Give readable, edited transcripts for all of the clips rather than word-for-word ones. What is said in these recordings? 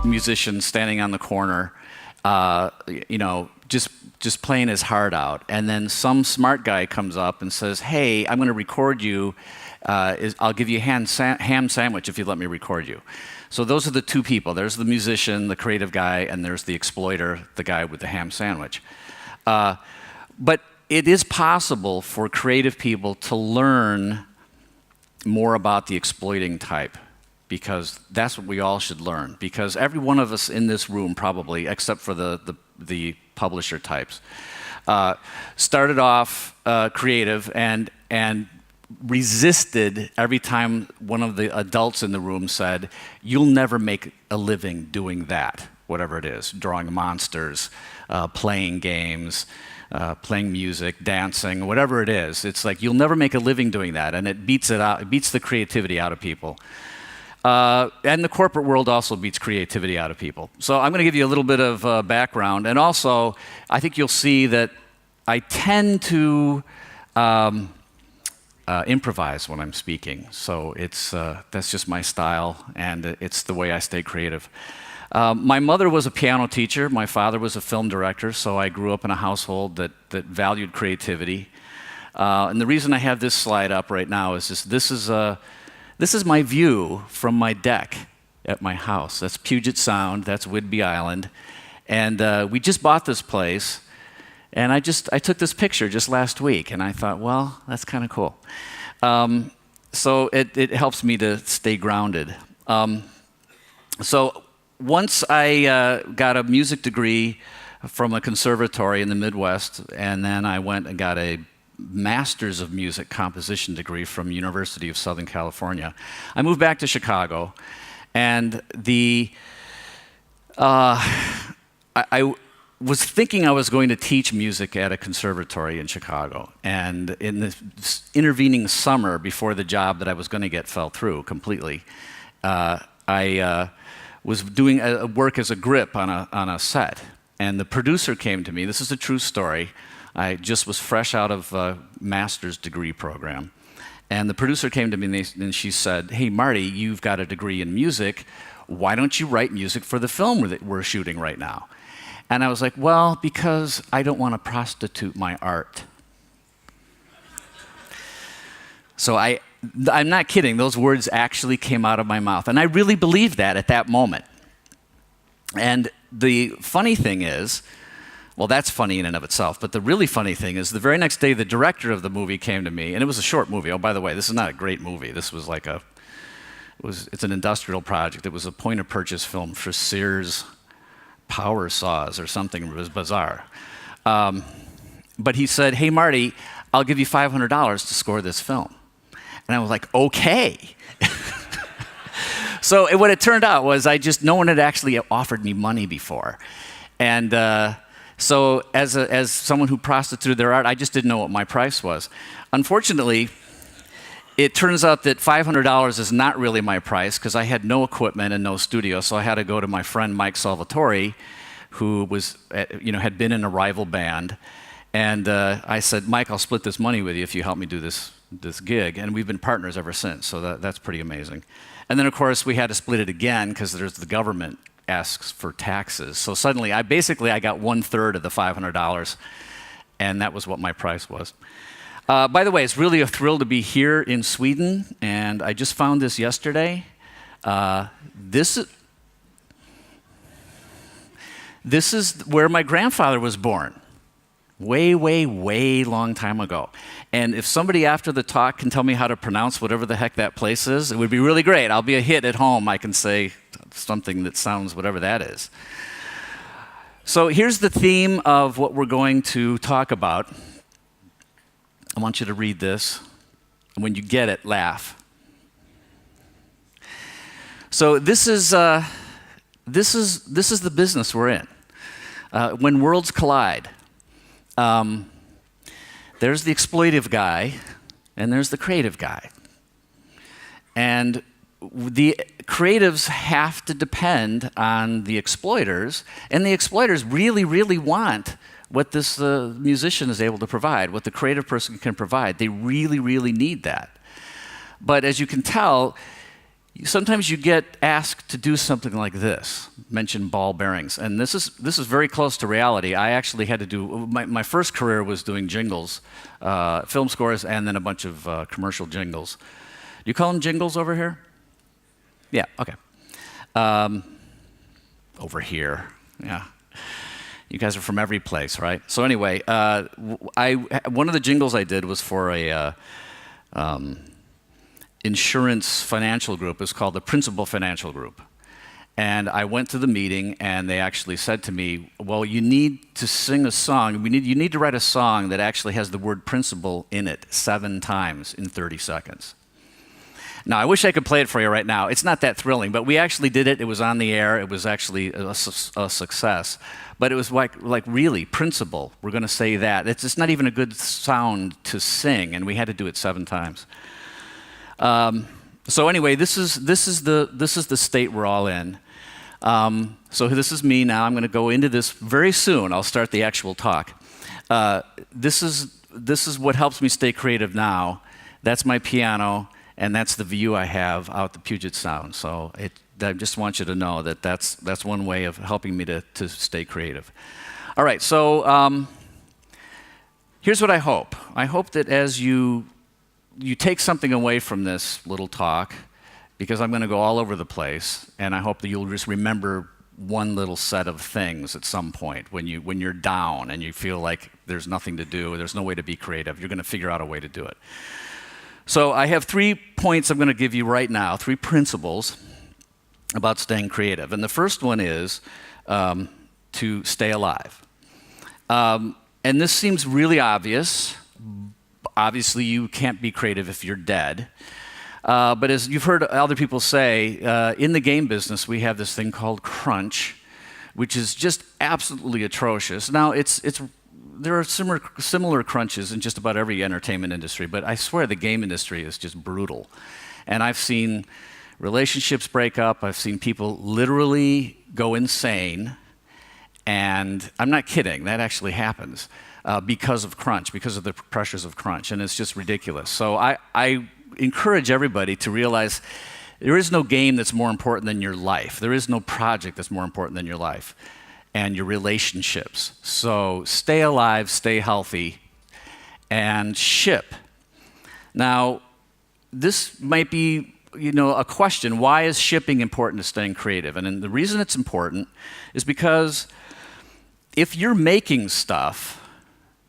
musician standing on the corner, just playing his heart out. And then some smart guy comes up and says, hey, I'm going to record you. I'll give you a ham sandwich if you let me record you. So those are the two people. There's the musician, the creative guy, and there's the exploiter, the guy with the ham sandwich. But it is possible for creative people to learn more about the exploiting type, because that's what we all should learn. Because every one of us in this room, probably, except for the publisher types, started off creative and resisted every time one of the adults in the room said, you'll never make a living doing that, whatever it is, drawing monsters, playing games, playing music, dancing, whatever it is. It's like, you'll never make a living doing that, and it beats it out. It beats the creativity out of people. And the corporate world also beats creativity out of people. So I'm going to give you a little bit of background, and also, I think you'll see that I tend to improvise when I'm speaking. So that's just my style, and it's the way I stay creative. My mother was a piano teacher. My father was a film director, so I grew up in a household that valued creativity. And the reason I have this slide up right now is this is my view from my deck at my house. That's Puget Sound. That's Whidbey Island. And we just bought this place. And I took this picture just last week, and I thought, well, that's kind of cool. So it helps me to stay grounded. So once I got a music degree from a conservatory in the Midwest, and then I went and got a Master's of Music Composition degree from University of Southern California. I moved back to Chicago, and I was thinking I was going to teach music at a conservatory in Chicago. And in the intervening summer before the job that I was going to get fell through completely, I was doing work as a grip on a set. And the producer came to me. This is a true story. I just was fresh out of a master's degree program. And the producer came to me and she said, hey, Marty, you've got a degree in music. Why don't you write music for the film that we're shooting right now? And I was like, well, because I don't want to prostitute my art. So I'm not kidding. Those words actually came out of my mouth. And I really believed that at that moment. And the funny thing is, well, that's funny in and of itself, but the really funny thing is the very next day, the director of the movie came to me, and it was a short movie. Oh, by the way, this is not a great movie. This was like it's an industrial project. It was a point-of-purchase film for Sears power saws or something. It was bizarre. But he said, hey, Marty, I'll give you $500 to score this film. And I was like, okay. So what it turned out was no one had actually offered me money before. And so as someone who prostituted their art, I just didn't know what my price was. Unfortunately, it turns out that $500 is not really my price, because I had no equipment and no studio, so I had to go to my friend Mike Salvatore, who had been in a rival band, and I said, Mike, I'll split this money with you if you help me do this gig, and we've been partners ever since, so that's pretty amazing. And then, of course, we had to split it again, because the government asks for taxes, so suddenly I got 1/3 of the $500, and that was what my price was. By the way, it's really a thrill to be here in Sweden, and I just found this yesterday. This is where my grandfather was born, way, way, way long time ago. And if somebody after the talk can tell me how to pronounce whatever the heck that place is, it would be really great. I'll be a hit at home. I can say something that sounds whatever that is. So here's the theme of what we're going to talk about. I want you to read this, and when you get it, laugh. So this is the business we're in. When worlds collide, there's the exploitive guy, and there's the creative guy. And the creatives have to depend on the exploiters, and the exploiters really, really want what this musician is able to provide, what the creative person can provide. They really, really need that. But as you can tell, sometimes you get asked to do something like this, mention ball bearings. And this is very close to reality. I actually had to do, my first career was doing jingles, film scores, and then a bunch of commercial jingles. Do you call them jingles over here? Yeah, okay. Over here, yeah. You guys are from every place, right? So anyway, one of the jingles I did was for a insurance financial group. It's called the Principal Financial Group. And I went to the meeting, and they actually said to me, well, you need to sing a song. You need to write a song that actually has the word principal in it 7 times in 30 seconds. Now, I wish I could play it for you right now. It's not that thrilling, but we actually did it. It was on the air. It was actually a success. But it was like really, principal. We're going to say that. It's just not even a good sound to sing, and we had to do it 7 times. So anyway, this is the state we're all in. So this is me now. I'm going to go into this very soon. I'll start the actual talk. This is what helps me stay creative now. That's my piano, and that's the view I have out the Puget Sound. So I just want you to know that that's one way of helping me to stay creative. All right. So here's what I hope. I hope that as you take something away from this little talk, because I'm going to go all over the place, and I hope that you'll just remember one little set of things at some point when you're down and you feel like there's nothing to do, there's no way to be creative. You're going to figure out a way to do it. So I have 3 points I'm going to give you right now, 3 principles about staying creative. And the first one is to stay alive. And this seems really obvious. Obviously, you can't be creative if you're dead. But as you've heard other people say, in the game business, we have this thing called crunch, which is just absolutely atrocious. Now, there are similar crunches in just about every entertainment industry, but I swear the game industry is just brutal. And I've seen relationships break up. I've seen people literally go insane. And I'm not kidding. That actually happens. Because of crunch, because of the pressures of crunch, and it's just ridiculous. So I encourage everybody to realize there is no game that's more important than your life. There is no project that's more important than your life and your relationships. So stay alive, stay healthy, and ship. Now, this might be a question. Why is shipping important to staying creative? And the reason it's important is because if you're making stuff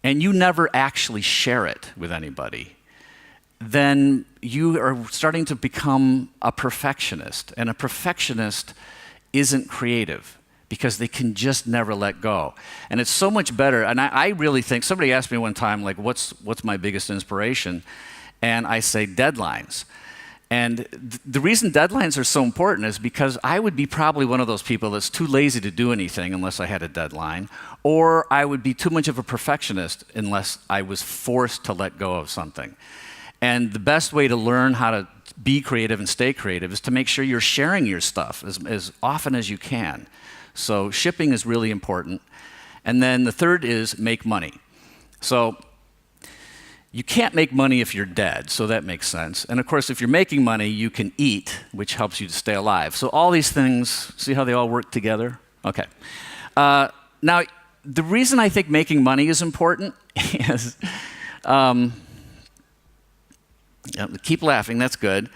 and you never actually share it with anybody, then you are starting to become a perfectionist. And a perfectionist isn't creative because they can just never let go. And it's so much better. And I really think, somebody asked me one time, like, what's my biggest inspiration? And I say deadlines. And the reason deadlines are so important is because I would be probably one of those people that's too lazy to do anything unless I had a deadline, or I would be too much of a perfectionist unless I was forced to let go of something. And the best way to learn how to be creative and stay creative is to make sure you're sharing your stuff as often as you can. So shipping is really important. And then the third is make money. So you can't make money if you're dead, so that makes sense. And of course, if you're making money, you can eat, which helps you to stay alive. So all these things, see how they all work together? Okay. Now, the reason I think making money is important is, keep laughing, that's good.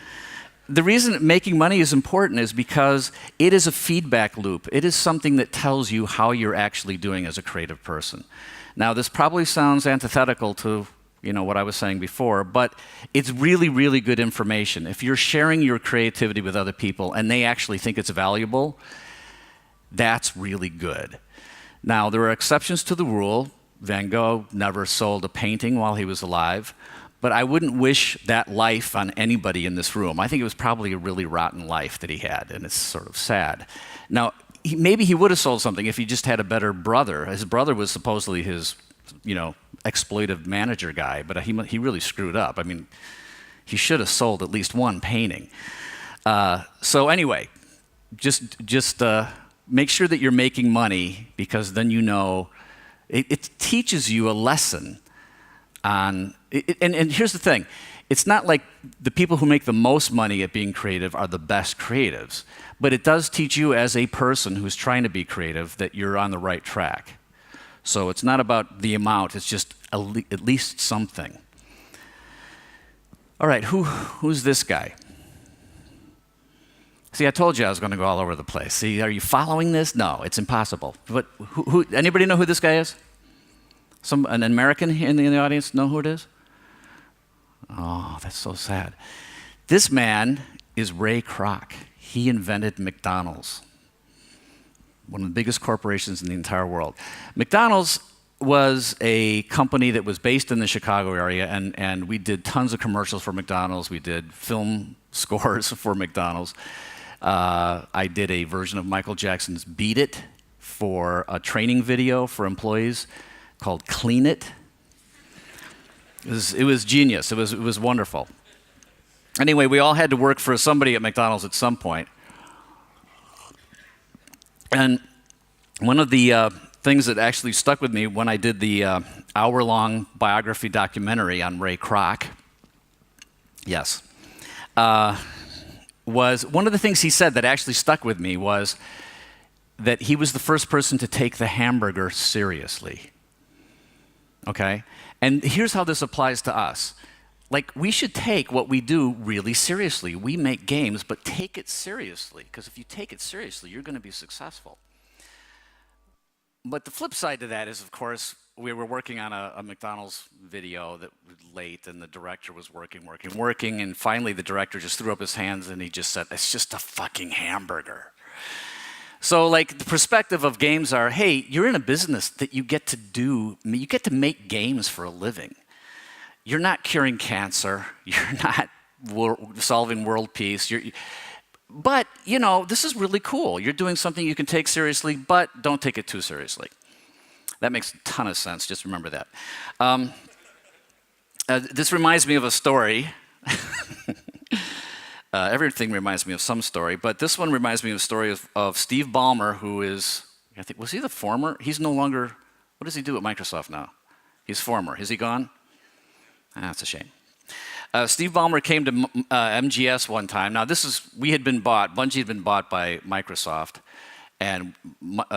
The reason making money is important is because it is a feedback loop. It is something that tells you how you're actually doing as a creative person. Now, this probably sounds antithetical to what I was saying before, but it's really, really good information. If you're sharing your creativity with other people and they actually think it's valuable, that's really good. Now, there are exceptions to the rule. Van Gogh never sold a painting while he was alive, but I wouldn't wish that life on anybody in this room. I think it was probably a really rotten life that he had, and it's sort of sad. Now, maybe he would have sold something if he just had a better brother. His brother was supposedly his exploitive manager guy, but he really screwed up. I mean, he should have sold at least one painting. So anyway, just make sure that you're making money, because then it teaches you a lesson on. And here's the thing: it's not like the people who make the most money at being creative are the best creatives, but it does teach you as a person who's trying to be creative that you're on the right track. So it's not about the amount, it's just at least something. All right, who's this guy? See, I told you I was going to go all over the place. See, are you following this? No, it's impossible. But anybody know who this guy is? An American in the audience know who it is? Oh, that's so sad. This man is Ray Kroc. He invented McDonald's, one of the biggest corporations in the entire world. McDonald's was a company that was based in the Chicago area, and we did tons of commercials for McDonald's. We did film scores for McDonald's. I did a version of Michael Jackson's Beat It for a training video for employees called Clean It. It was genius. It was wonderful. Anyway, we all had to work for somebody at McDonald's at some point. And one of the things that actually stuck with me when I did the hour-long biography documentary on Ray Kroc, yes, was one of the things he said that actually stuck with me was that he was the first person to take the hamburger seriously. Okay? And here's how this applies to us. Like, we should take what we do really seriously. We make games, but take it seriously, because if you take it seriously, you're going to be successful. But the flip side to that is, of course, we were working on a McDonald's video that was late, and the director was working, and finally the director just threw up his hands and he just said, "It's just a fucking hamburger." So, like, the perspective of games are, hey, you're in a business that you get to make games for a living. You're not curing cancer. You're not solving world peace. But, you know, this is really cool. You're doing something you can take seriously, but don't take it too seriously. That makes a ton of sense. Just remember that. This reminds me of a story. Everything reminds me of some story, but this one reminds me of a story of Steve Ballmer, who is, I think, was he the former? He's no longer, what does he do at Microsoft now? He's former. Is he gone? That's a shame. Steve Ballmer came to MGS one time. Now, Bungie had been bought by Microsoft, and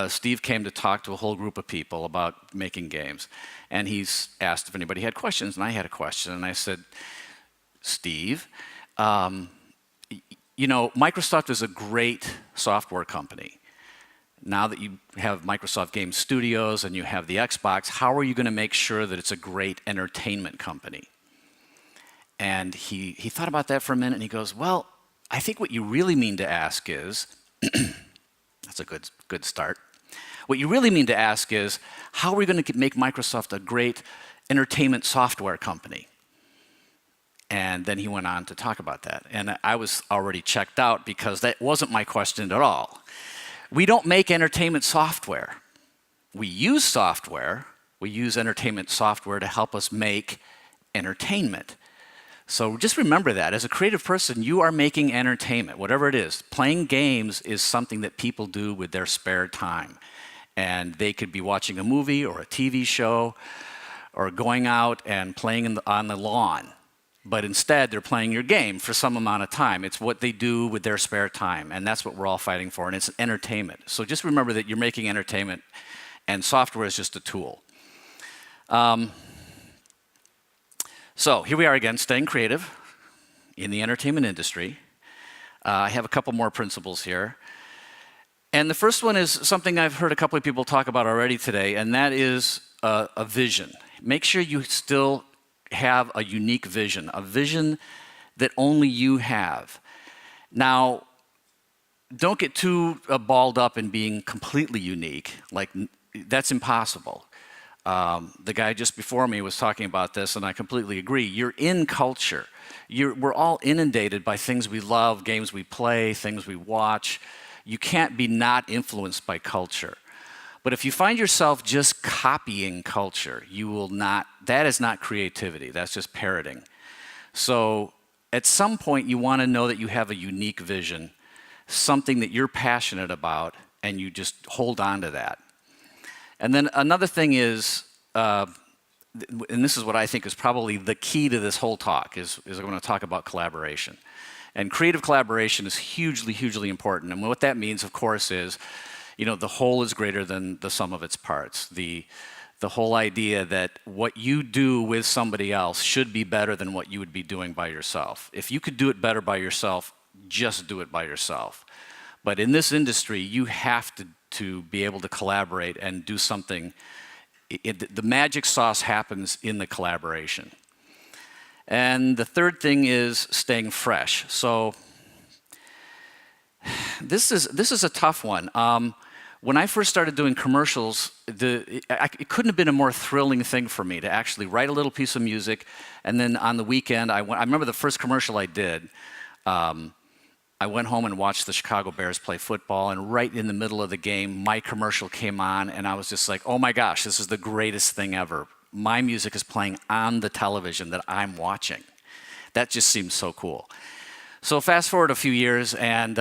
Steve came to talk to a whole group of people about making games. And he's asked if anybody had questions, and I had a question, and I said, Steve, you know, Microsoft is a great software company. Now that you have Microsoft Game Studios and you have the Xbox, how are you going to make sure that it's a great entertainment company? And he thought about that for a minute, and he goes, well, I think what you really mean to ask is, that's a good start. What you really mean to ask is, how are we going to make Microsoft a great entertainment software company? And then he went on to talk about that. And I was already checked out because that wasn't my question at all. We don't make entertainment software. We use software. We use entertainment software to help us make entertainment. So just remember that. As a creative person, you are making entertainment, whatever it is. Playing games is something that people do with their spare time. And they could be watching a movie or a TV show or going out and playing on the lawn. But instead, they're playing your game for some amount of time. It's what they do with their spare time, and that's what we're all fighting for, and it's entertainment. So just remember that you're making entertainment, and software is just a tool. So here we are again, staying creative in the entertainment industry. I have a couple more principles here. And the first one is something I've heard a couple of people talk about already today, and that is a vision. Make sure you still have a unique vision, a vision that only you have. Now, don't get too balled up in being completely unique. Like, that's impossible. The guy just before me was talking about this, and I completely agree. You're in culture. We're all inundated by things we love, games we play, things we watch. You can't be not influenced by culture. But if you find yourself just copying culture, that is not creativity, that's just parroting. So at some point you want to know that you have a unique vision, something that you're passionate about, and you just hold on to that. And then another thing is and this is what I think is probably the key to this whole talk, is I'm going to talk about collaboration. And creative collaboration is hugely, hugely important. And what that means, of course, is, the whole is greater than the sum of its parts. The whole idea that what you do with somebody else should be better than what you would be doing by yourself. If you could do it better by yourself, just do it by yourself. But in this industry, you have to be able to collaborate and do something. The magic sauce happens in the collaboration. And the third thing is staying fresh. So this is a tough one. When I first started doing commercials, it couldn't have been a more thrilling thing for me to actually write a little piece of music, and then on the weekend, I remember the first commercial I did, I went home and watched the Chicago Bears play football, and right in the middle of the game, my commercial came on, and I was just like, oh my gosh, this is the greatest thing ever. My music is playing on the television that I'm watching. That just seems so cool. So fast forward a few years, and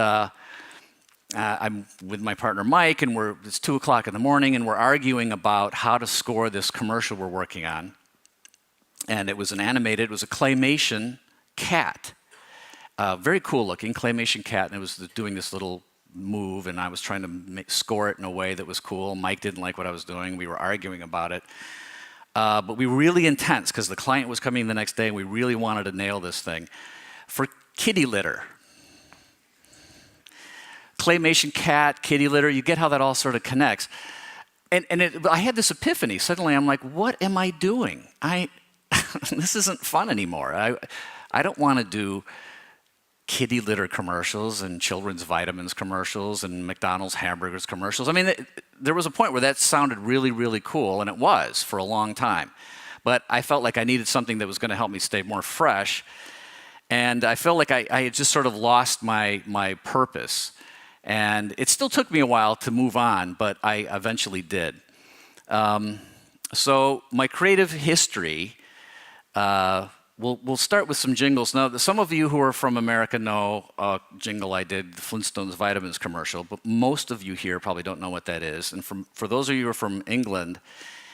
I'm with my partner Mike, and it's 2 o'clock in the morning, and we're arguing about how to score this commercial we're working on. And it was a claymation cat. Very cool looking claymation cat, and it was doing this little move, and I was trying to score it in a way that was cool. Mike didn't like what I was doing. We were arguing about it. But we were really intense because the client was coming the next day, and we really wanted to nail this thing. For kitty litter. Claymation cat, kitty litter, you get how that all sort of connects. And I had this epiphany. Suddenly I'm like, what am I doing? This isn't fun anymore. I don't want to do kitty litter commercials and children's vitamins commercials and McDonald's hamburgers commercials. I mean, there was a point where that sounded really, really cool, and it was for a long time. But I felt like I needed something that was going to help me stay more fresh. And I felt like I had just sort of lost my purpose. And it still took me a while to move on, but I eventually did. So my creative history, we'll start with some jingles. Now, some of you who are from America know a jingle I did, the Flintstones vitamins commercial, but most of you here probably don't know what that is. And for those of you who are from England,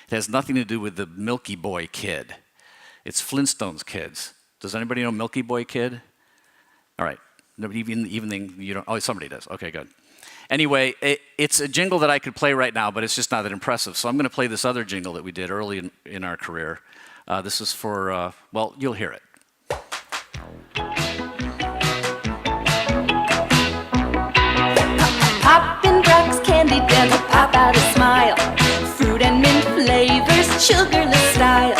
it has nothing to do with the Milky Boy Kid. It's Flintstones kids. Does anybody know Milky Boy Kid? All right. Nobody even you don't. Oh, somebody does. Okay, good. Anyway, it's a jingle that I could play right now, but it's just not that impressive. So I'm going to play this other jingle that we did early in our career. This is for, well, you'll hear it. Pop in Brock's candy den, pop out a smile. Fruit and mint flavors, sugarless style.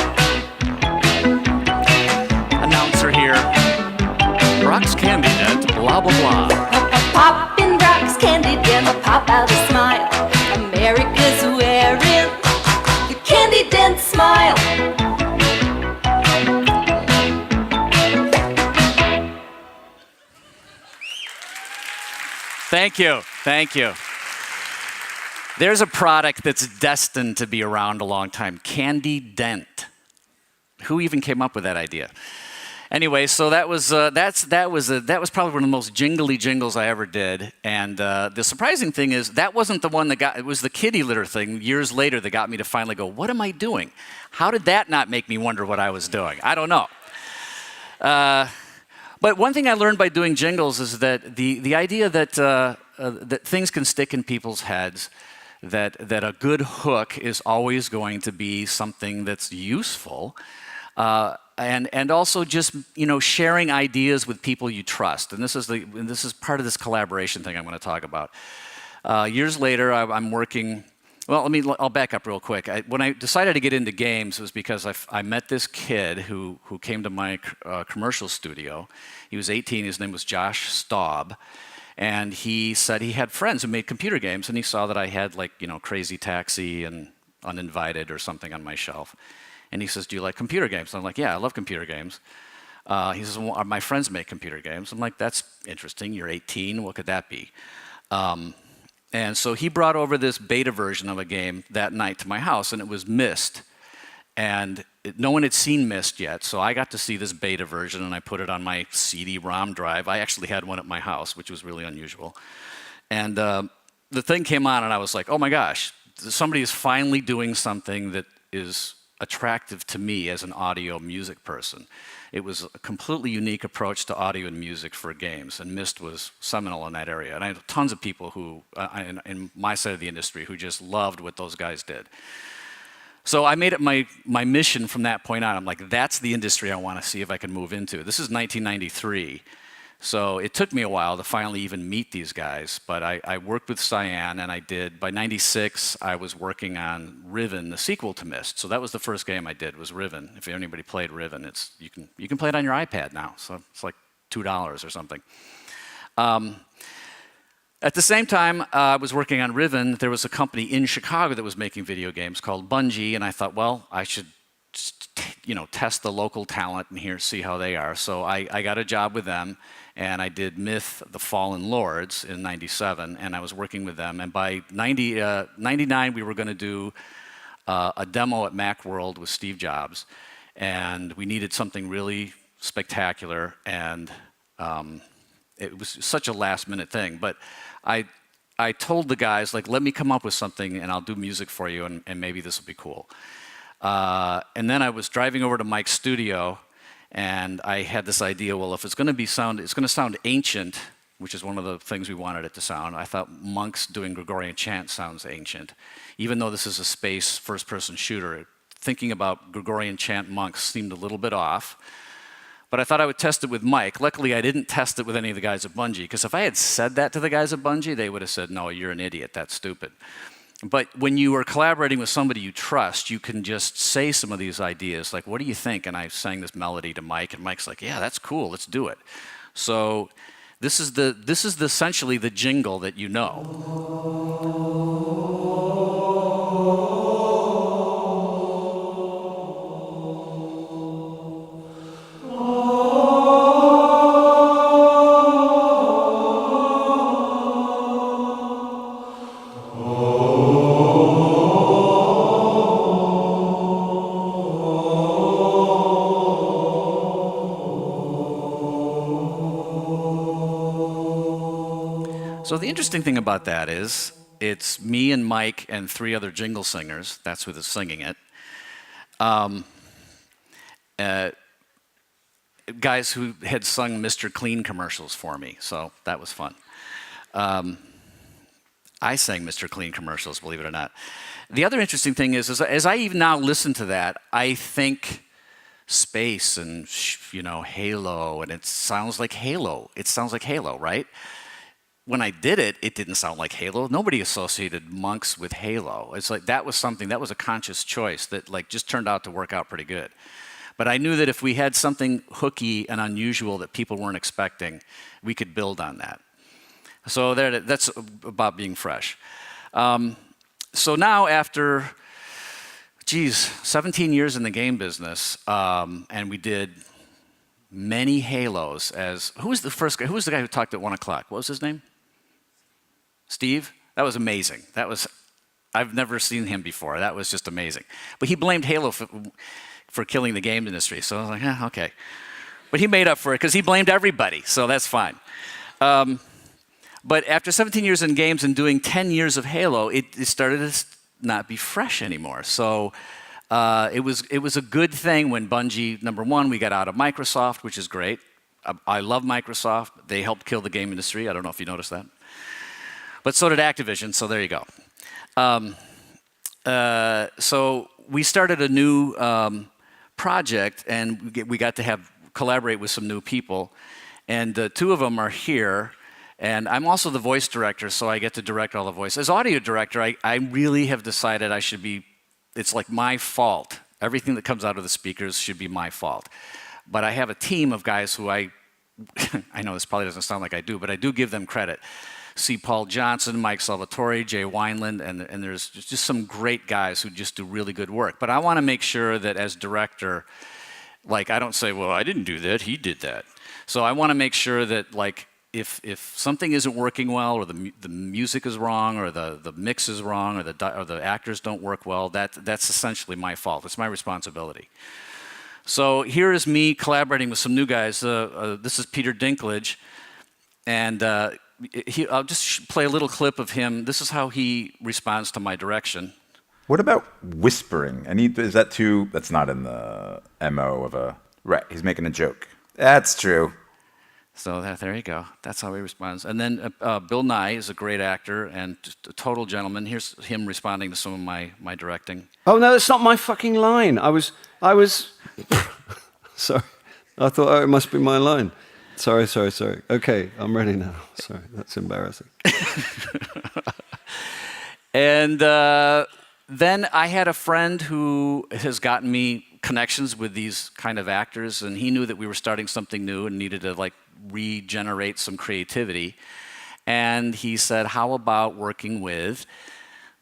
Announcer here. Brock's Candy Den, blah, blah, blah. Pop in Brock's candy den, pop out a smile. America's wearing the candy den smile. Thank you. Thank you. There's a product that's destined to be around a long time, Candy Dent. Who even came up with that idea? Anyway, so that was probably one of the most jingly jingles I ever did. And the surprising thing is that wasn't the one it was the kitty litter thing years later that got me to finally go, what am I doing? How did that not make me wonder what I was doing? I don't know. But one thing I learned by doing jingles is that the idea that that things can stick in people's heads, that a good hook is always going to be something that's useful, and also just sharing ideas with people you trust. And this is part of this collaboration thing I'm going to talk about. Years later, I'm working. Well, I'll back up real quick. When I decided to get into games, it was because I met this kid who came to my commercial studio. He was 18. His name was Josh Staub. And he said he had friends who made computer games, and he saw that I had Crazy Taxi and Uninvited or something on my shelf. And he says, do you like computer games? And I'm like, yeah, I love computer games. He says, well, my friends make computer games. I'm like, that's interesting. You're 18. What could that be? And so he brought over this beta version of a game that night to my house, and it was Myst. And no one had seen Myst yet, so I got to see this beta version, and I put it on my CD-ROM drive. I actually had one at my house, which was really unusual. And the thing came on, and I was like, oh my gosh, somebody is finally doing something that is attractive to me as an audio music person. It was a completely unique approach to audio and music for games, and Myst was seminal in that area. And I had tons of people who, in my side of the industry, who just loved what those guys did. So I made it my mission from that point on. I'm like, that's the industry I want to see if I can move into. This is 1993. So it took me a while to finally even meet these guys, but I worked with Cyan, and I did, by 96, I was working on Riven, the sequel to Myst. So that was the first game I did, was Riven. If anybody played Riven, you can play it on your iPad now, so it's like $2 or something. At the same time I was working on Riven, there was a company in Chicago that was making video games called Bungie, and I thought, well, I should test the local talent and see how they are. So I got a job with them, and I did Myth: The Fallen Lords in 97, and I was working with them. And by 99, we were going to do a demo at Macworld with Steve Jobs, and we needed something really spectacular, and it was such a last-minute thing. But I told the guys, like, let me come up with something, and I'll do music for you, and maybe this will be cool. And then I was driving over to Mike's studio, and I had this idea, well, if it's going to sound ancient, which is one of the things we wanted it to sound. I thought monks doing Gregorian chant sounds ancient. Even though this is a space first-person shooter, thinking about Gregorian chant monks seemed a little bit off. But I thought I would test it with Mike. Luckily, I didn't test it with any of the guys at Bungie, because if I had said that to the guys at Bungie, they would have said, no, you're an idiot, that's stupid. But when you are collaborating with somebody you trust, you can just say some of these ideas, like, what do you think? And I sang this melody to Mike, and Mike's like, yeah, that's cool, let's do it. So this is essentially the jingle that you know. So the interesting thing about that is it's me and Mike and 3 other jingle singers. That's who's singing it. Guys who had sung Mr. Clean commercials for me, so that was fun. I sang Mr. Clean commercials, believe it or not. The other interesting thing is as I even now listen to that, I think space and Halo, and it sounds like Halo. It sounds like Halo, right? When I did it, it didn't sound like Halo. Nobody associated monks with Halo. It's like that was a conscious choice that just turned out to work out pretty good. But I knew that if we had something hooky and unusual that people weren't expecting, we could build on that. So that's about being fresh. So now after, 17 years in the game business, and we did many Halos who was the first guy? Who was the guy who talked at 1 o'clock? What was his name? Steve? That was amazing. I've never seen him before. That was just amazing. But he blamed Halo for killing the game industry. So I was like, okay. But he made up for it because he blamed everybody. So that's fine. But after 17 years in games and doing 10 years of Halo, it started to not be fresh anymore. So it was a good thing when Bungie, number one, we got out of Microsoft, which is great. I love Microsoft. They helped kill the game industry. I don't know if you noticed that. But so did Activision, so there you go. So we started a new project, and we got to collaborate with some new people. And 2 of them are here. And I'm also the voice director, so I get to direct all the voices. As audio director, I really have decided it's like my fault. Everything that comes out of the speakers should be my fault. But I have a team of guys who I know this probably doesn't sound like I do, but I do give them credit. C. Paul Johnson, Mike Salvatore, Jay Wineland, and there's just some great guys who just do really good work. But I want to make sure that as director, I don't say, well, I didn't do that, he did that. So I want to make sure that if something isn't working well, or the music is wrong, or the mix is wrong, or the actors don't work well, that's essentially my fault. It's my responsibility. So here is me collaborating with some new guys. This is Peter Dinklage, and I'll just play a little clip of him. This is how he responds to my direction. What about whispering? Is that too? That's not in the MO of a. Right, he's making a joke. That's true. So there you go. That's how he responds. And then Bill Nye is a great actor and just a total gentleman. Here's him responding to some of my directing. Oh no, that's not my fucking line. I was. Sorry, I thought it must be my line. Sorry. Okay, I'm ready now. Sorry, that's embarrassing. And then I had a friend who has gotten me connections with these kind of actors, and he knew that we were starting something new and needed to like regenerate some creativity. And he said, how about working with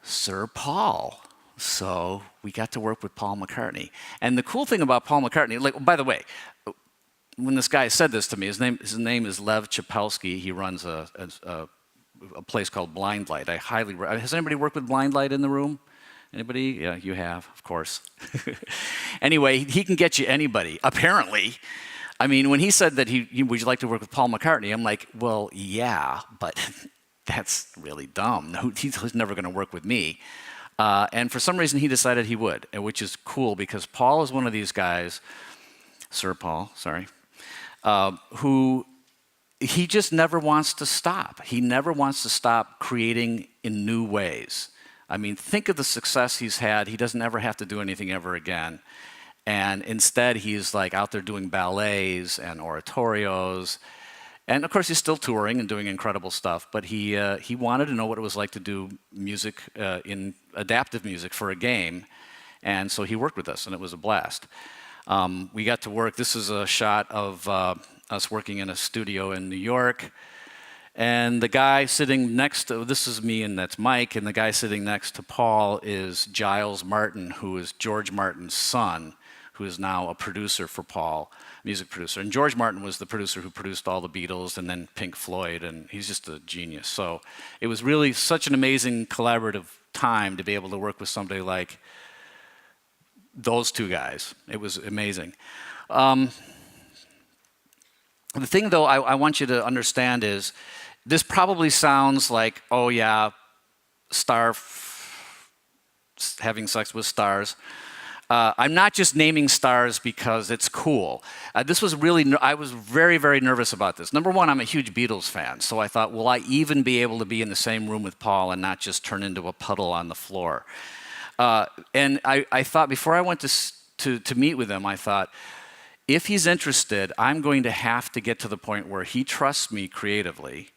Sir Paul? So we got to work with Paul McCartney. And the cool thing about Paul McCartney, like, by the way, when this guy said this to me, his name is Lev Chapelsky. He runs a place called Blind Light. I highly has anybody worked with Blind Light in the room? Anybody? Yeah, you have, of course. Anyway, he can get you anybody, apparently. I mean, when he said that would you like to work with Paul McCartney, I'm like, well, yeah, but that's really dumb. He's never going to work with me. And for some reason, he decided he would, which is cool because Paul is one of these guys, Sir Paul, sorry, who he just never wants to stop. He never wants to stop creating in new ways. I mean, think of the success he's had. He doesn't ever have to do anything ever again. And instead, he's like out there doing ballets and oratorios. And of course, he's still touring and doing incredible stuff. But he wanted to know what it was like to do music, in adaptive music for a game. And so he worked with us, and it was a blast. We got to work. This is a shot of us working in a studio in New York. And the guy sitting next to, this is me and that's Mike, and the guy sitting next to Paul is Giles Martin, who is George Martin's son, who is now a producer for Paul, music producer. And George Martin was the producer who produced all the Beatles and then Pink Floyd, and he's just a genius. So it was really such an amazing collaborative time to be able to work with somebody like those two guys. It was amazing. The thing, though, I want you to understand is, this probably sounds like, oh yeah, having sex with stars. I'm not just naming stars because it's cool. This was really, I was very, very nervous about this. Number one, I'm a huge Beatles fan, so I thought, will I even be able to be in the same room with Paul and not just turn into a puddle on the floor? And I thought, before I went to meet with him, I thought, if he's interested, I'm going to have to get to the point where he trusts me creatively.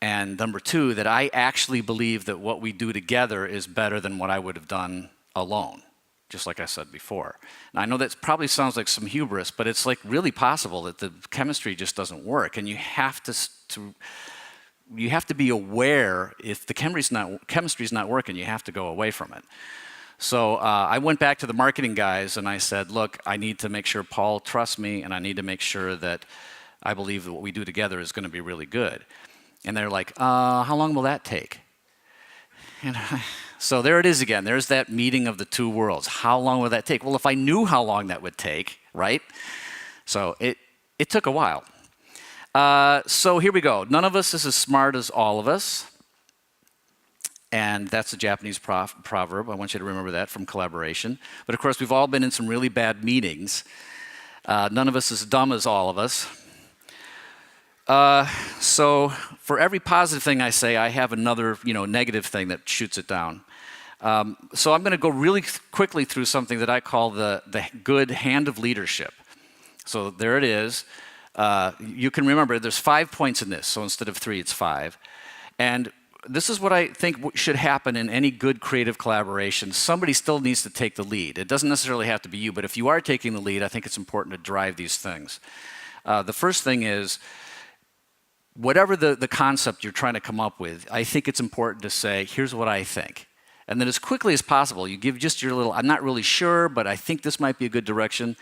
And number two, that I actually believe that what we do together is better than what I would have done alone, just like I said before. And I know that probably sounds like some hubris, but it's like really possible that the chemistry just doesn't work. And you have to be aware if the chemistry's not working, you have to go away from it. So I went back to the marketing guys and I said, look, I need to make sure Paul trusts me, and I need to make sure that I believe that what we do together is going to be really good. And they're like, how long will that take? And so there it is again. There's that meeting of the two worlds. How long will that take? Well, if I knew how long that would take, right? So it took a while. So here we go. None of us is as smart as all of us. And that's a Japanese proverb. I want you to remember that from Collaboration. But of course, we've all been in some really bad meetings. None of us is as dumb as all of us. So for every positive thing I say, I have another, negative thing that shoots it down. So I'm going to go really quickly through something that I call the good hand of leadership. So there it is. You can remember there's 5 points in this. So instead of 3, it's 5. And this is what I think should happen in any good creative collaboration. Somebody still needs to take the lead. It doesn't necessarily have to be you, but if you are taking the lead, I think it's important to drive these things. The first thing is, whatever the concept you're trying to come up with, I think it's important to say, here's what I think. And then as quickly as possible, you give just your little, I'm not really sure, but I think this might be a good direction.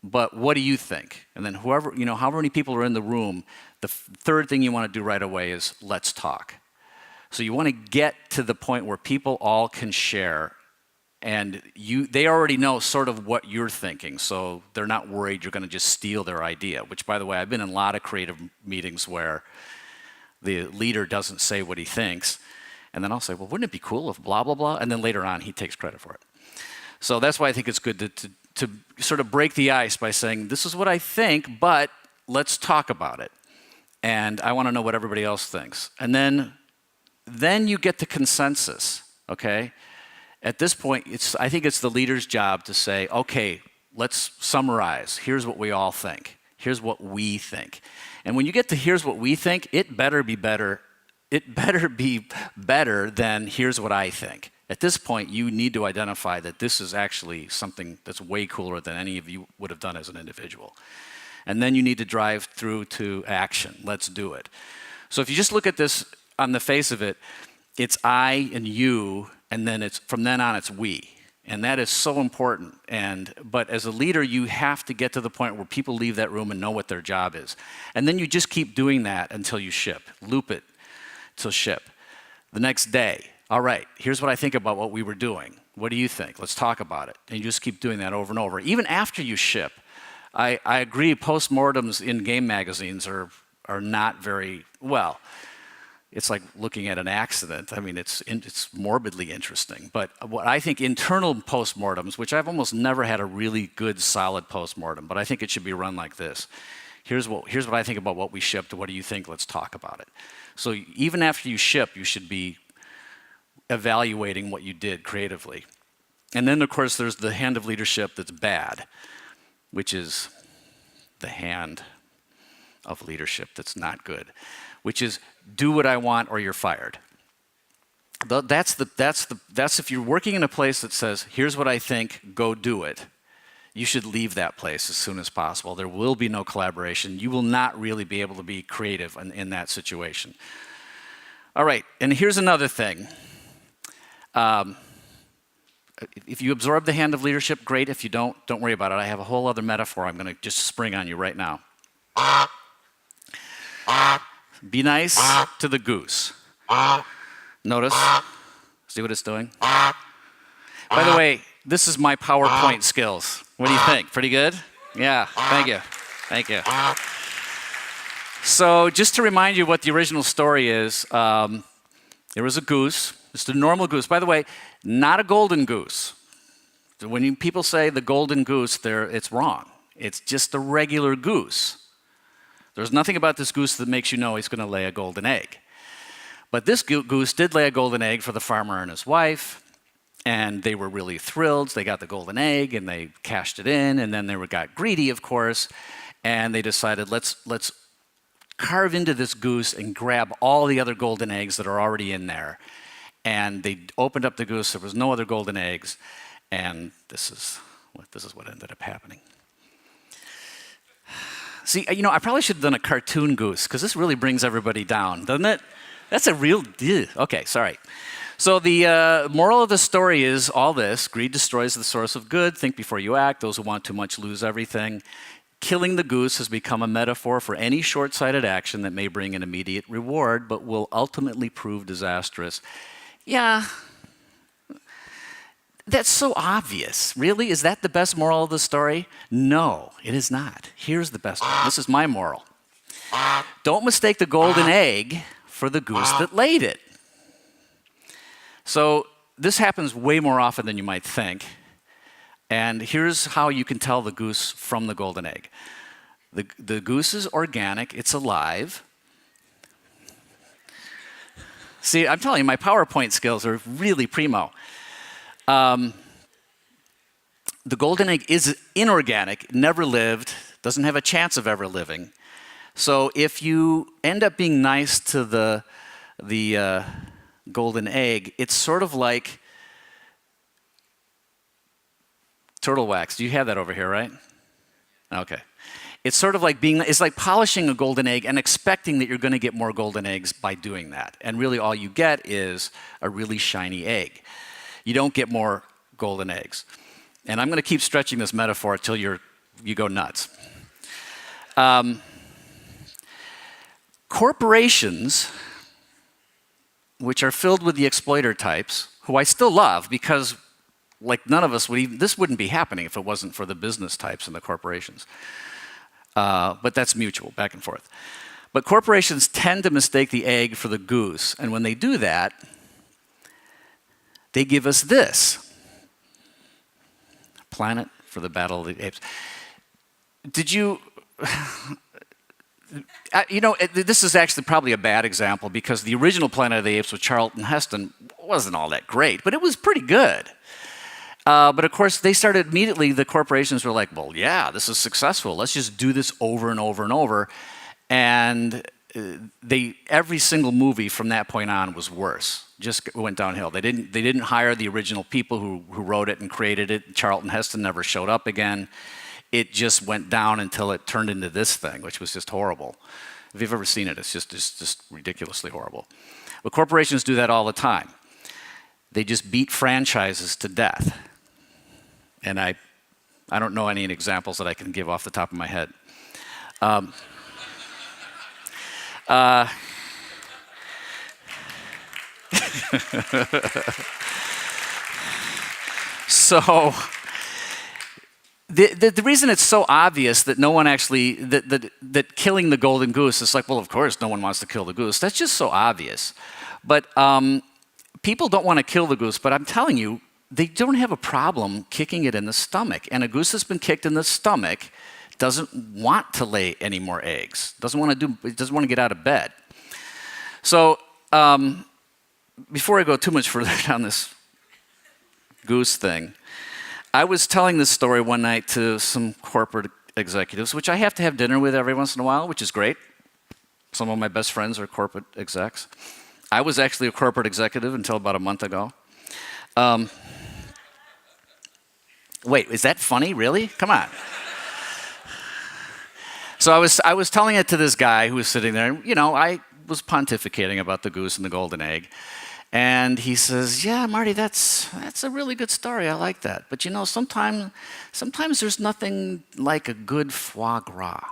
But what do you think? And then however many people are in the room, the third thing you want to do right away is let's talk. So you want to get to the point where people all can share, and they already know sort of what you're thinking, so they're not worried you're going to just steal their idea, which, by the way, I've been in a lot of creative meetings where the leader doesn't say what he thinks, And then I'll say, well, wouldn't it be cool if blah, blah, blah? And then later on, he takes credit for it. So that's why I think it's good to sort of break the ice by saying, this is what I think, but let's talk about it. And I want to know what everybody else thinks. And then you get the consensus, okay? At this point, I think it's the leader's job to say, okay, let's summarize. Here's what we all think. Here's what we think. And when you get to here's what we think, it better be better. It better be better than here's what I think. At this point, you need to identify that this is actually something that's way cooler than any of you would have done as an individual. And then you need to drive through to action. Let's do it. So if you just look at this on the face of it, it's I and you, and then from then on it's we. And that is so important. But as a leader, you have to get to the point where people leave that room and know what their job is. And then you just keep doing that until you ship. Loop it till ship. The next day, all right, here's what I think about what we were doing. What do you think? Let's talk about it. And you just keep doing that over and over. Even after you ship, I agree, postmortems in game magazines are not very, well, it's like looking at an accident. I mean, it's morbidly interesting. But what I think internal postmortems, which I've almost never had a really good, solid postmortem, but I think it should be run like this. Here's what I think about what we shipped. What do you think? Let's talk about it. So even after you ship, you should be evaluating what you did creatively. And then, of course, there's the hand of leadership that's bad, which is the hand of leadership that's not good, which is do what I want or you're fired. That's if you're working in a place that says, here's what I think, go do it. You should leave that place as soon as possible. There will be no collaboration. You will not really be able to be creative in that situation. All right, and here's another thing. If you absorb the hand of leadership, great. If you don't worry about it. I have a whole other metaphor I'm going to just spring on you right now. Be nice to the goose. Notice? See what it's doing? By the way, this is my PowerPoint skills. What do you think? Pretty good? Yeah, thank you. Thank you. So just to remind you what the original story is, there was a goose. Just a normal goose. By the way, not a golden goose. When people say the golden goose, it's wrong. It's just a regular goose. There's nothing about this goose that makes you know he's going to lay a golden egg. But this goose did lay a golden egg for the farmer and his wife, and they were really thrilled. They got the golden egg, and they cashed it in, and then they got greedy, of course, and they decided, let's carve into this goose and grab all the other golden eggs that are already in there. And they opened up the goose. There was no other golden eggs, and this is what ended up happening. See, I probably should have done a cartoon goose, because this really brings everybody down, doesn't it? That's a real deal. Okay, sorry. So the moral of the story is all this. Greed destroys the source of good. Think before you act. Those who want too much lose everything. Killing the goose has become a metaphor for any short-sighted action that may bring an immediate reward, but will ultimately prove disastrous. Yeah, that's so obvious. Really? Is that the best moral of the story? No, it is not. Here's the best one. This is my moral. Don't mistake the golden egg for the goose that laid it. So this happens way more often than you might think. And here's how you can tell the goose from the golden egg. The goose is organic. It's alive. See, I'm telling you, my PowerPoint skills are really primo. The golden egg is inorganic, never lived, doesn't have a chance of ever living. So if you end up being nice to the golden egg, it's sort of like turtle wax. You have that over here, right? Okay. It's sort of like it's like polishing a golden egg and expecting that you're going to get more golden eggs by doing that. And really all you get is a really shiny egg. You don't get more golden eggs. And I'm going to keep stretching this metaphor until you go nuts. Corporations, which are filled with the exploiter types, who I still love because like none of us this wouldn't be happening if it wasn't for the business types and the corporations. But that's mutual, back and forth. But corporations tend to mistake the egg for the goose. And when they do that, they give us this. Planet for the Battle of the Apes. Did you... this is actually probably a bad example because the original Planet of the Apes with Charlton Heston wasn't all that great, but it was pretty good. But of course, they started immediately, the corporations were like, well, yeah, this is successful. Let's just do this over and over and over. And every single movie from that point on was worse. Just went downhill. They didn't hire the original people who wrote it and created it. Charlton Heston never showed up again. It just went down until it turned into this thing, which was just horrible. If you've ever seen it, it's just ridiculously horrible. But corporations do that all the time. They just beat franchises to death. And I don't know any examples that I can give off the top of my head. So the reason it's so obvious that no one actually, that killing the golden goose is like, well, of course no one wants to kill the goose. That's just so obvious. But people don't want to kill the goose, but I'm telling you, they don't have a problem kicking it in the stomach. And a goose that's been kicked in the stomach doesn't want to lay any more eggs. It doesn't want to get out of bed. So before I go too much further down this goose thing, I was telling this story one night to some corporate executives, which I have to have dinner with every once in a while, which is great. Some of my best friends are corporate execs. I was actually a corporate executive until about a month ago. Wait, is that funny? Really? Come on. So I was telling it to this guy who was sitting there, and I was pontificating about the goose and the golden egg. And he says, yeah, Marty, that's a really good story. I like that. But sometimes there's nothing like a good foie gras.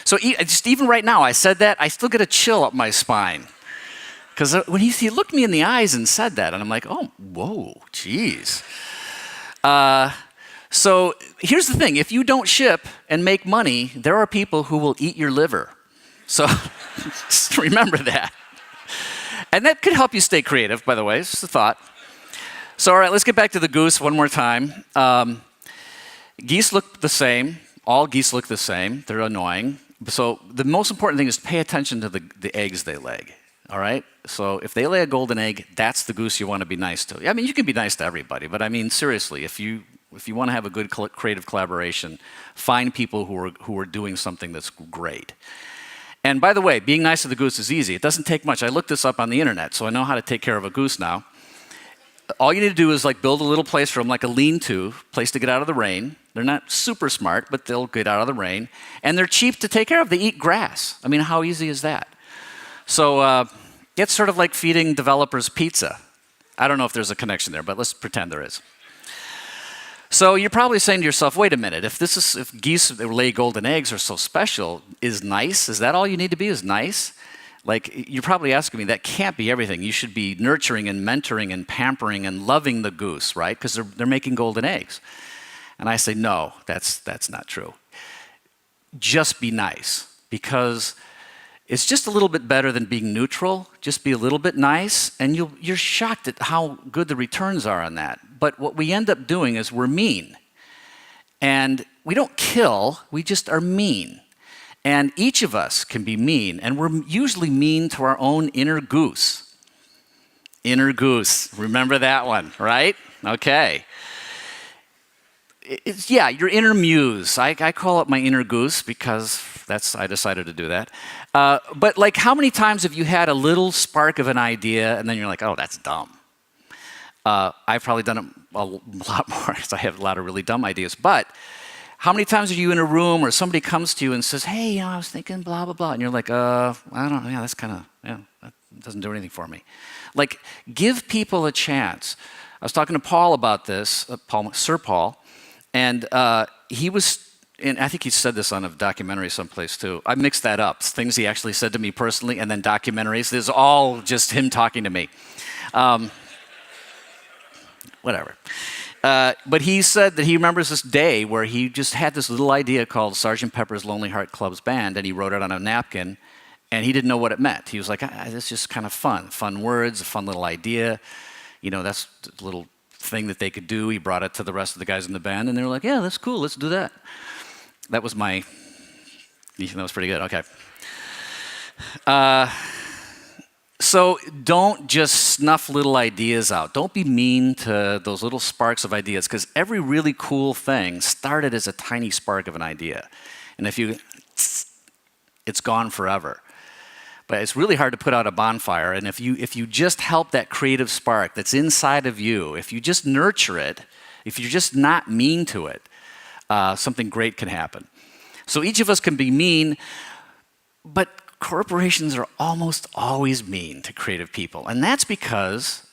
So just even right now, I said that, I still get a chill up my spine. Because when he looked me in the eyes and said that, and I'm like, oh, whoa, geez. So here's the thing. If you don't ship and make money, there are people who will eat your liver. So just remember that. And that could help you stay creative, by the way. It's just a thought. So all right, let's get back to the goose one more time. Geese look the same. All geese look the same. They're annoying. So the most important thing is to pay attention to the eggs they lay. All right? So if they lay a golden egg, that's the goose you want to be nice to. I mean, you can be nice to everybody, but I mean, seriously, if you want to have a good creative collaboration, find people who are doing something that's great. And by the way, being nice to the goose is easy. It doesn't take much. I looked this up on the internet, so I know how to take care of a goose now. All you need to do is build a little place for them, like a lean-to, place to get out of the rain. They're not super smart, but they'll get out of the rain. And they're cheap to take care of. They eat grass. I mean, how easy is that? So it's sort of like feeding developers pizza. I don't know if there's a connection there, but let's pretend there is. So you're probably saying to yourself, wait a minute, if geese that lay golden eggs are so special, is nice? Is that all you need to be, is nice? You're probably asking me, that can't be everything. You should be nurturing and mentoring and pampering and loving the goose, right? Because they're making golden eggs. And I say, no, that's not true. Just be nice, because it's just a little bit better than being neutral. Just be a little bit nice, and you're shocked at how good the returns are on that. But what we end up doing is we're mean. And we don't kill, we just are mean. And each of us can be mean, and we're usually mean to our own inner goose. Inner goose, remember that one, right? Okay. Your inner muse. I call it my inner goose because I decided to do that. But how many times have you had a little spark of an idea and then you're like, oh, that's dumb? I've probably done it a lot more because I have a lot of really dumb ideas. But how many times are you in a room or somebody comes to you and says, hey, I was thinking blah, blah, blah. And you're like, I don't know. Yeah, that's kind of, that doesn't do anything for me. Give people a chance. I was talking to Paul about this, Sir Paul. And he was, and I think he said this on a documentary someplace too. I mixed that up. Things he actually said to me personally and then documentaries. This is all just him talking to me. Whatever. But he said that he remembers this day where he just had this little idea called Sgt. Pepper's Lonely Heart Club's Band, and he wrote it on a napkin, And he didn't know what it meant. He was like, this is just kind of fun words, a fun little idea. That's a little thing that they could do. He brought it to the rest of the guys in the band, and they were like, yeah, that's cool, let's do that. That was pretty good, okay. So don't just snuff little ideas out. Don't be mean to those little sparks of ideas, because every really cool thing started as a tiny spark of an idea. And it's gone forever. But it's really hard to put out a bonfire, and if you just help that creative spark that's inside of you, if you just nurture it, if you're just not mean to it, something great can happen. So each of us can be mean, but corporations are almost always mean to creative people. And that's because,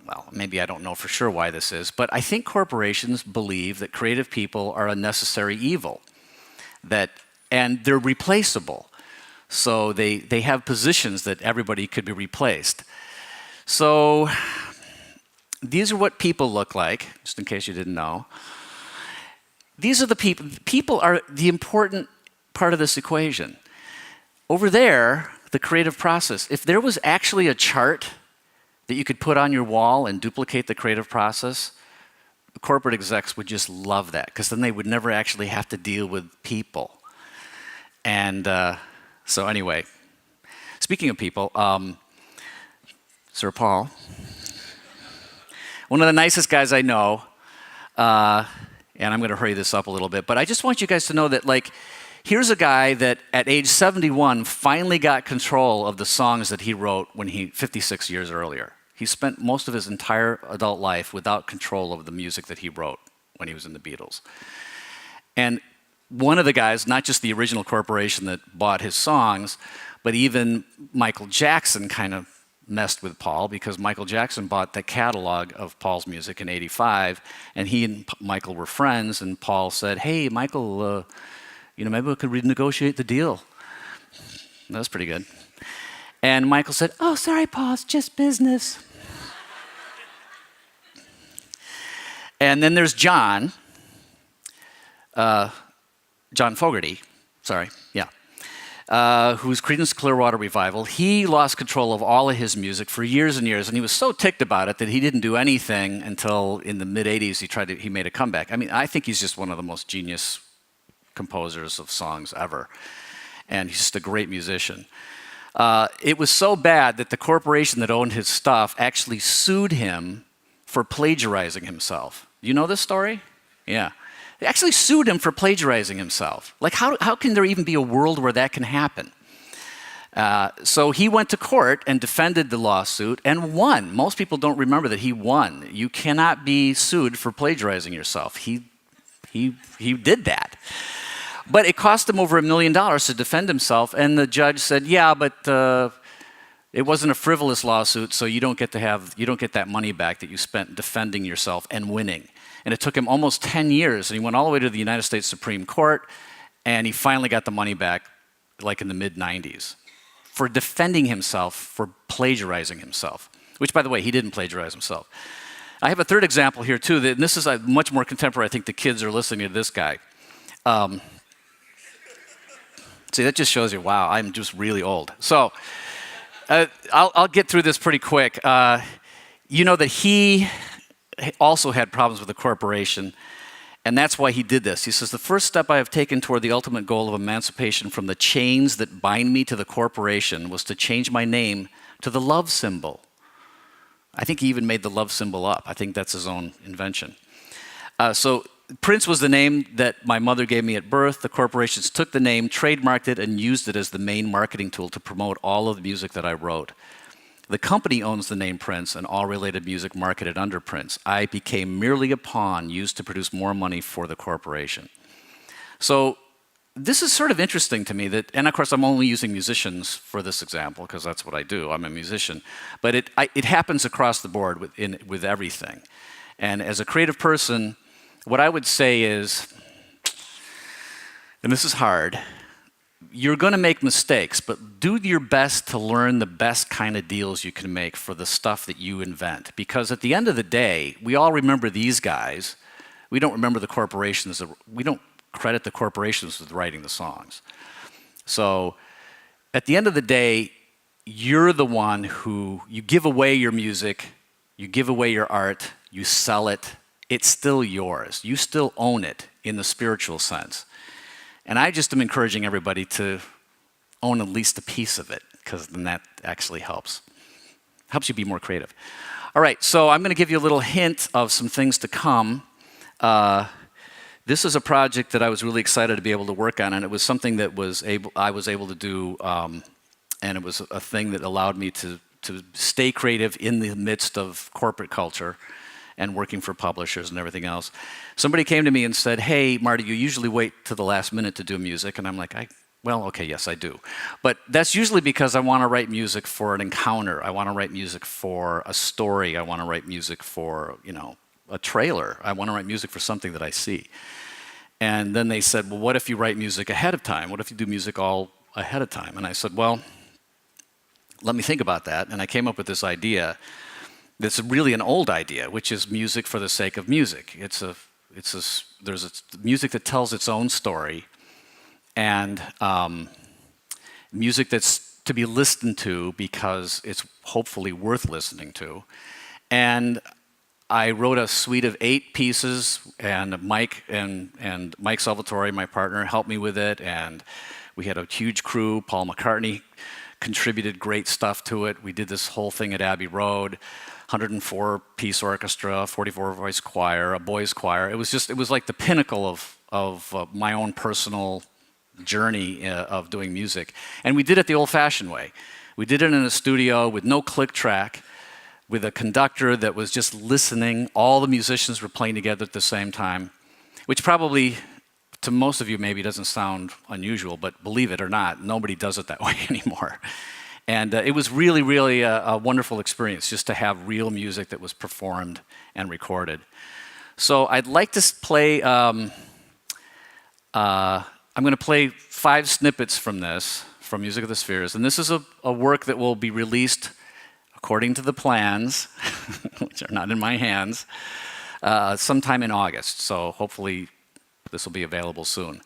well, maybe I don't know for sure why this is, but I think corporations believe that creative people are a necessary evil, and they're replaceable. So they have positions that everybody could be replaced. So these are what people look like, just in case you didn't know. These are the people. People are the important part of this equation. Over there, the creative process. If there was actually a chart that you could put on your wall and duplicate the creative process, corporate execs would just love that, because then they would never actually have to deal with people. And so anyway, speaking of people, Sir Paul, one of the nicest guys I know, and I'm going to hurry this up a little bit, but I just want you guys to know that, here's a guy that at age 71 finally got control of the songs that he wrote 56 years earlier. He spent most of his entire adult life without control of the music that he wrote when he was in the Beatles. And one of the guys, not just the original corporation that bought his songs, but even Michael Jackson kind of messed with Paul, because Michael Jackson bought the catalog of Paul's music in '85, and he and Michael were friends, and Paul said, hey, Michael, maybe we could renegotiate the deal. That was pretty good. And Michael said, oh, sorry, Paul, it's just business. And then there's John Fogerty, who's Creedence Clearwater Revival. He lost control of all of his music for years and years, and he was so ticked about it that he didn't do anything until in the mid-'80s he made a comeback. I mean, I think he's just one of the most genius composers of songs ever, and he's just a great musician. It was so bad that the corporation that owned his stuff actually sued him for plagiarizing himself. You know this story? Yeah. They actually sued him for plagiarizing himself. How can there even be a world where that can happen? So he went to court and defended the lawsuit and won. Most people don't remember that he won. You cannot be sued for plagiarizing yourself. He did that. But it cost him over $1 million to defend himself, and the judge said, yeah, but it wasn't a frivolous lawsuit, so you don't get that money back that you spent defending yourself and winning. And it took him almost 10 years, and he went all the way to the United States Supreme Court, and he finally got the money back, in the mid-'90s, for defending himself, for plagiarizing himself, which, by the way, he didn't plagiarize himself. I have a third example here, too, and this is much more contemporary. I think the kids are listening to this guy. See, that just shows you, wow, I'm just really old. So I'll get through this pretty quick. You know that he also had problems with the corporation, and that's why he did this. He says, the first step I have taken toward the ultimate goal of emancipation from the chains that bind me to the corporation was to change my name to the love symbol. I think he even made the love symbol up. I think that's his own invention. So Prince was the name that my mother gave me at birth. The corporations took the name, trademarked it, and used it as the main marketing tool to promote all of the music that I wrote. The company owns the name Prince and all related music marketed under Prince. I became merely a pawn used to produce more money for the corporation. So this is sort of interesting to me and of course I'm only using musicians for this example because that's what I do. I'm a musician. But it happens across the board with everything. And as a creative person, what I would say is, and this is hard, you're going to make mistakes, but do your best to learn the best kind of deals you can make for the stuff that you invent. Because at the end of the day, we all remember these guys. We don't remember the corporations. We don't credit the corporations with writing the songs. So at the end of the day, you're the one who, you give away your music, you give away your art, you sell it, it's still yours. You still own it in the spiritual sense. And I just am encouraging everybody to own at least a piece of it, because then that actually helps. Helps you be more creative. All right, so I'm going to give you a little hint of some things to come. This is a project that I was really excited to be able to work on, and it was something that I was able to do, and it was a thing that allowed me to stay creative in the midst of corporate culture and working for publishers and everything else. Somebody came to me and said, "Hey, Marty, you usually wait to the last minute to do music." And I'm like, well, okay, yes, I do. But that's usually because I want to write music for an encounter. I want to write music for a story. I want to write music for, a trailer. I want to write music for something that I see. And then they said, well, what if you write music ahead of time? What if you do music all ahead of time? And I said, well, let me think about that. And I came up with this idea that's really an old idea, which is music for the sake of music. There's music that tells its own story, and music that's to be listened to because it's hopefully worth listening to. And I wrote a suite of 8 pieces, and Mike Salvatore, my partner, helped me with it, and we had a huge crew. Paul McCartney contributed great stuff to it. We did this whole thing at Abbey Road, 104-piece orchestra, 44-voice choir, a boys' choir. It was like the pinnacle of my own personal journey of doing music. And we did it the old-fashioned way. We did it in a studio with no click track, with a conductor that was just listening. All the musicians were playing together at the same time, which probably, to most of you, maybe doesn't sound unusual, but believe it or not, nobody does it that way anymore. And it was really, really a wonderful experience just to have real music that was performed and recorded. So I'd like to play, I'm going to play 5 snippets from this, from Music of the Spheres. And this is a work that will be released according to the plans, which are not in my hands, sometime in August. So hopefully this will be available soon.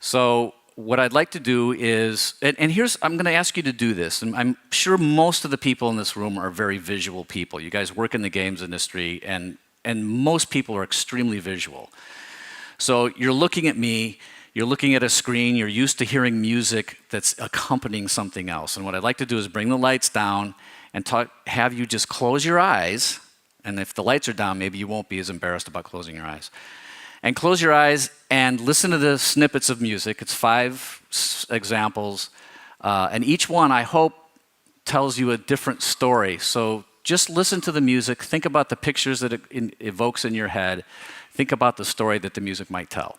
So what I'd like to do is, and I'm going to ask you to do this, and I'm sure most of the people in this room are very visual people. You guys work in the games industry, and most people are extremely visual. So you're looking at me, you're looking at a screen, you're used to hearing music that's accompanying something else. And what I'd like to do is bring the lights down and have you just close your eyes, and if the lights are down, maybe you won't be as embarrassed about closing your eyes. And close your eyes and listen to the snippets of music. It's 5 examples. And each one, I hope, tells you a different story. So just listen to the music. Think about the pictures that it evokes in your head. Think about the story that the music might tell.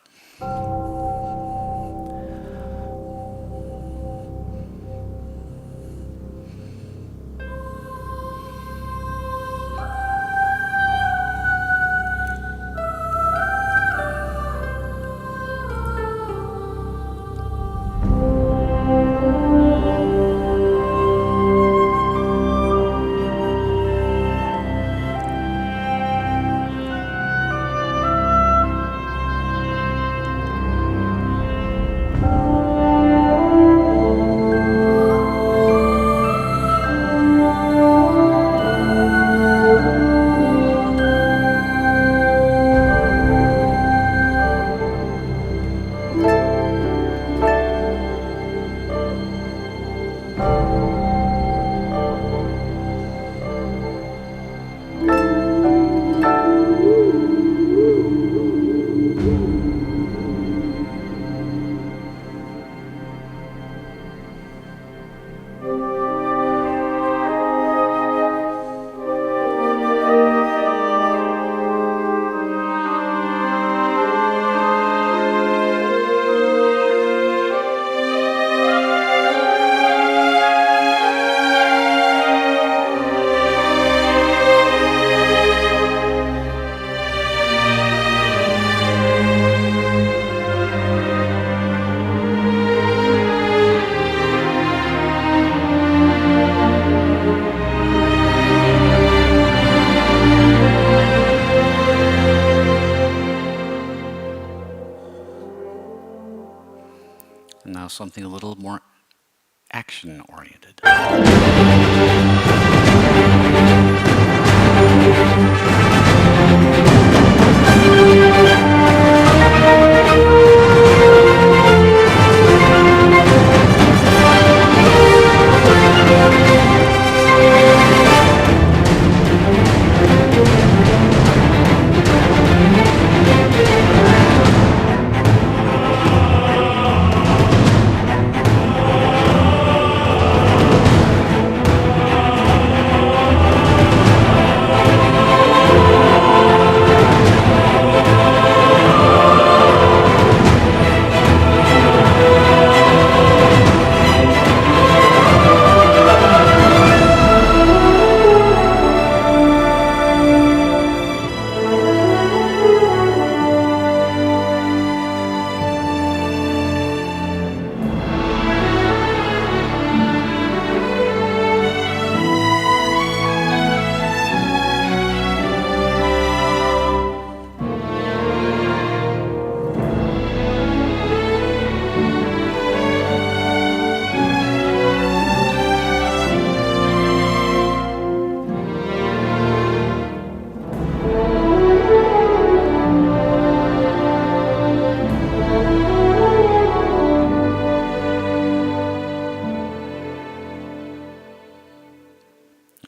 Now something a little more action-oriented.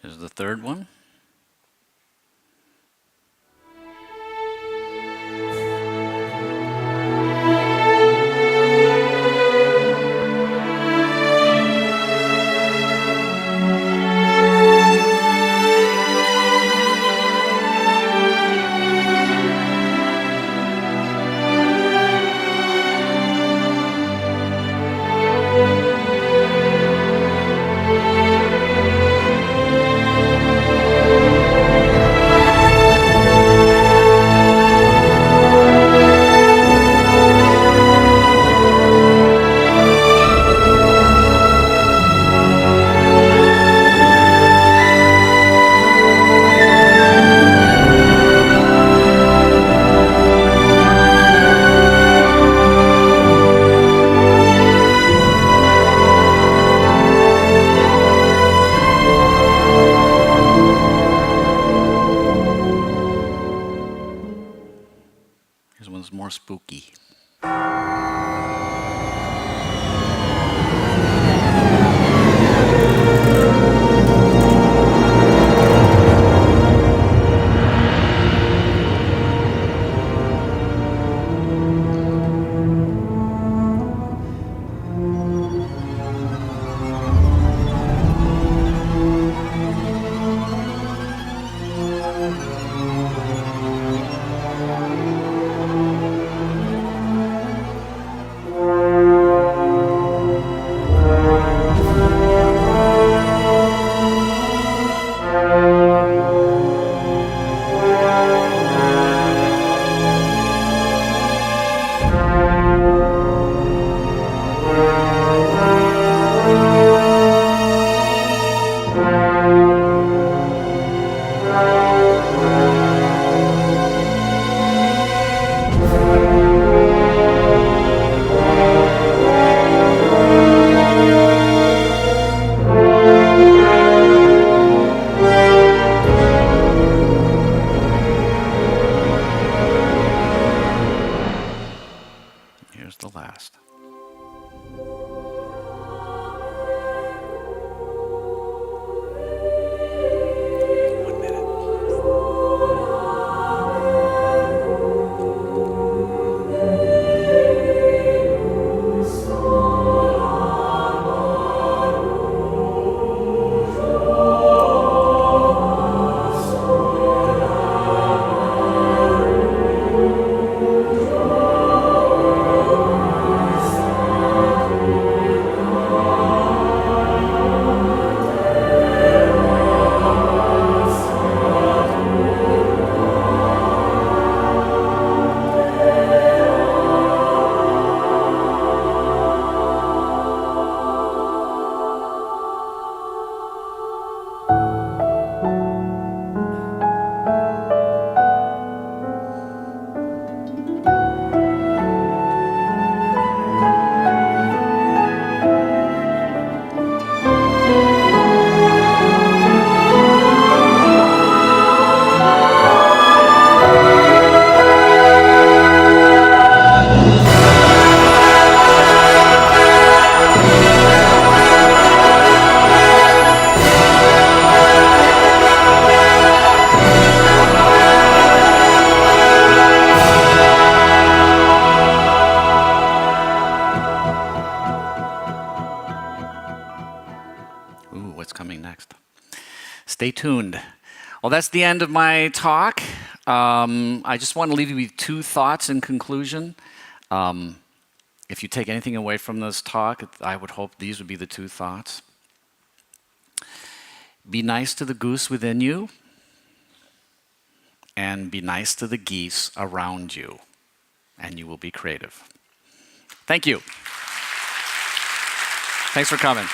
Here's the third one. Stay tuned. Well, that's the end of my talk. I just want to leave you with two thoughts in conclusion. If you take anything away from this talk, I would hope these would be the two thoughts. Be nice to the goose within you, and be nice to the geese around you, and you will be creative. Thank you. Thanks for coming.